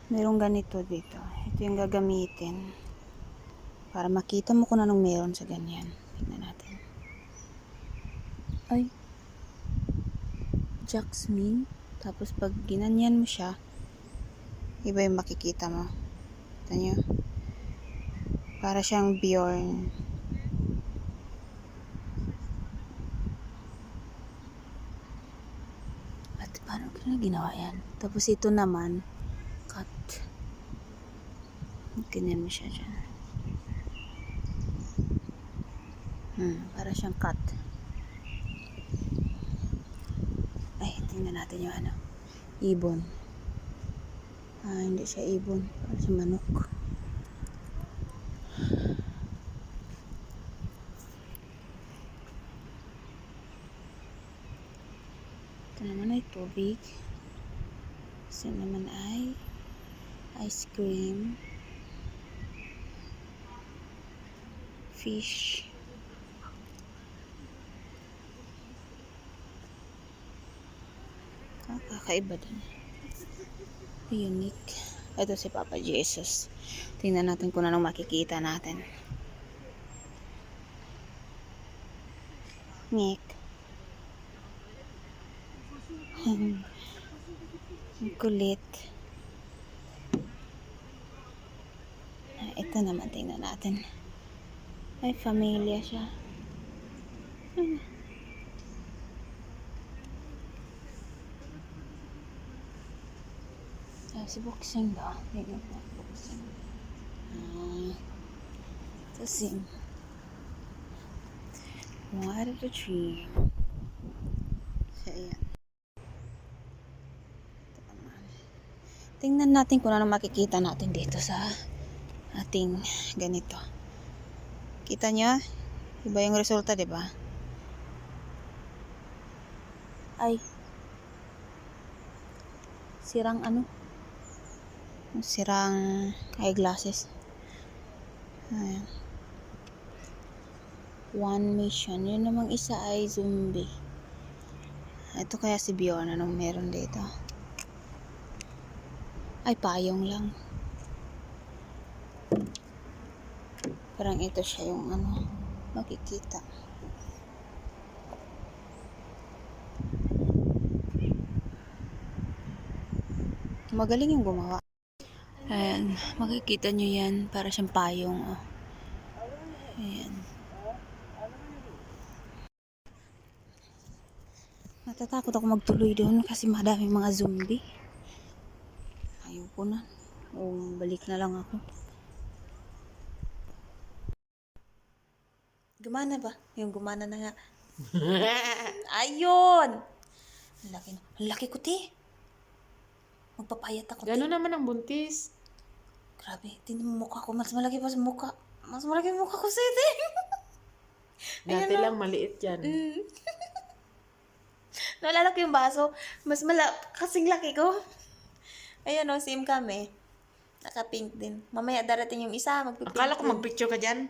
Merong ganito dito. Ito yung gagamitin para makita mo kung anong meron sa ganyan. Tingnan natin. Ay, Jaxmin. Tapos pag ginanyan mo siya, iba yung makikita mo. Ito nyo. Para siyang Bjorn. At paano ginawa yan? Tapos ito naman, cut. Ganyan mo siya dyan. Para siyang cut. Ay, tingnan natin yung ano. Ibon. Hindi siya ibon. Para siya manok. Ito naman ay tubig. Ito naman ay ice cream. Fish. Kakaiba din. Unique. Ito si Papa Jesus. Tingnan natin kung anong makikita natin. Nick. Ang kulit. Ito naman tingnan natin. Ay, familia siya. Si boxing daw. Tingnan po. Boxing. Ito si what of the tree. So, ayan. Tingnan natin kung ano makikita natin dito sa ating ganito. Kita nyo? Iba yung resulta, diba? Ay. Sirang ano? Sirang eyeglasses. Ayan. One mission. Yun namang isa ay zombie. Ito kaya si Bjorn. Anong meron dito? Ay, payong lang. Parang ito siya yung ano, makikita. Magaling yung gumawa. Ayan, makikita nyo yan. Para siyang payong. Oh. Ayan. Natatakot ako magtuloy doon kasi madaming mga zombie. Ayoko na. Balik na lang ako. Gumana ba? Yung gumana na nga. Ayun! Ang laki ko, te. Magpapayat ako, te. Gano'n naman ang buntis. Grabe, tingnan mo mukha ko. Mas malaki pa sa mukha. Mas malaki yung mukha ko sa ito. Dati Ayan, lang maliit yan. Naalala ko yung baso. Kasing laki ko. Ayan o, same kami. Naka-pink din. Mamaya darating yung isa, magpipink Akala ko din. magpicture ka dyan.